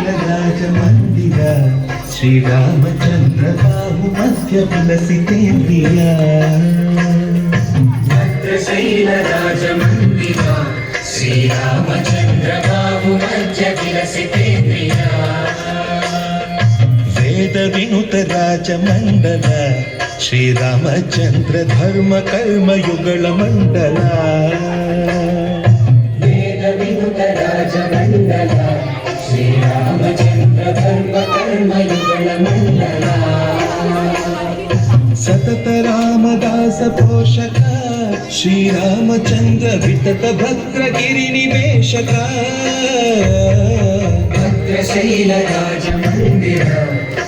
भद्रशैलराजमन्दिर श्रीरामचन्द्र बाहु मध्य विलसितेन्द्रिय भद्रशैलराजमन्दिर श्रीरामचन्द्र बाहु मध्य विलसितेन्द्रिय वेद विनुत राजमण्डल श्रीरामचन्द्र धर्म कर्म युगल मण्डल वेद विनुत राजमण्डल श्रीरामचन्द्र धर्म कर्म युगल मण्डल सतत रामदास पोषक श्रीरामचन्द्र वितत भद्रगिरि निवेशक भद्रशैलराजमन्दिर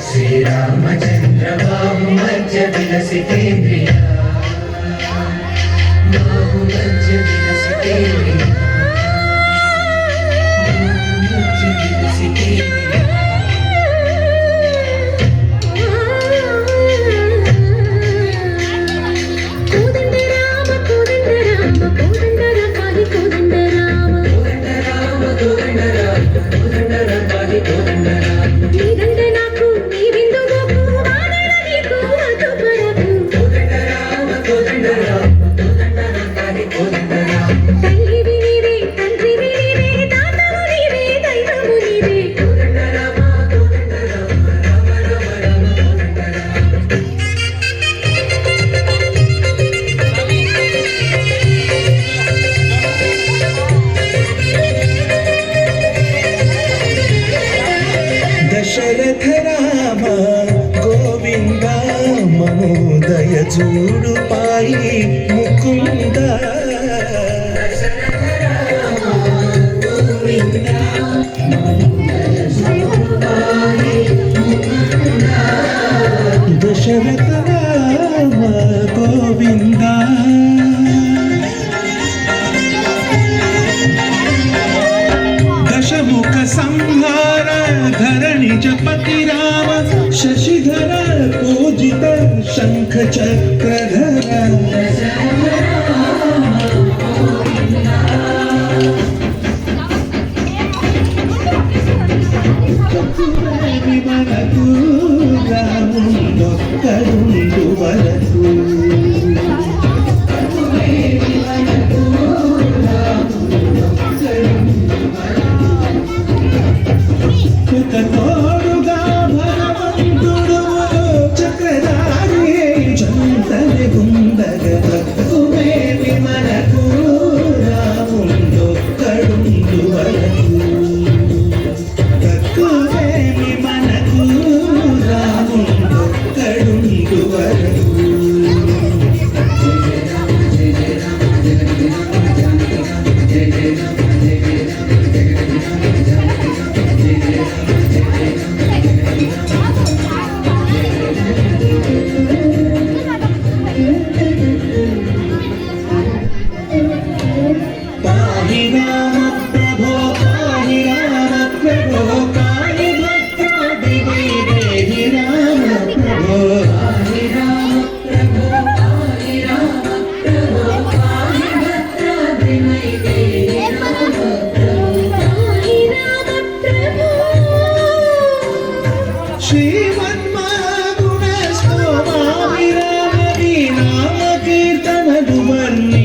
श्रीरामचन्द्र बाहु मध्य विलसितेन्द्रिय बाहु मध्य विलसितेन्द्रिय दशरथ राम गोविंद मनोदय जूडु पाई मुकुंद दशरथ राम गोविंद दशमुख संहार धरणि जपति राम शशिधर पूजित शंख चक्रधर విమనకు రాముందొక్కడుండు వరకు తోడుగా భగవంతుడు చక్రధారి చంతని గుండగ తక్కువేమి మనకు రాముందొక్కడుండు వరకు తక్కువేమి మనకు రాముందొక్కడుండు వరకు श्रीमन्महागुणस्तोमाभिरामविनाम कीर्तनदुवर्णि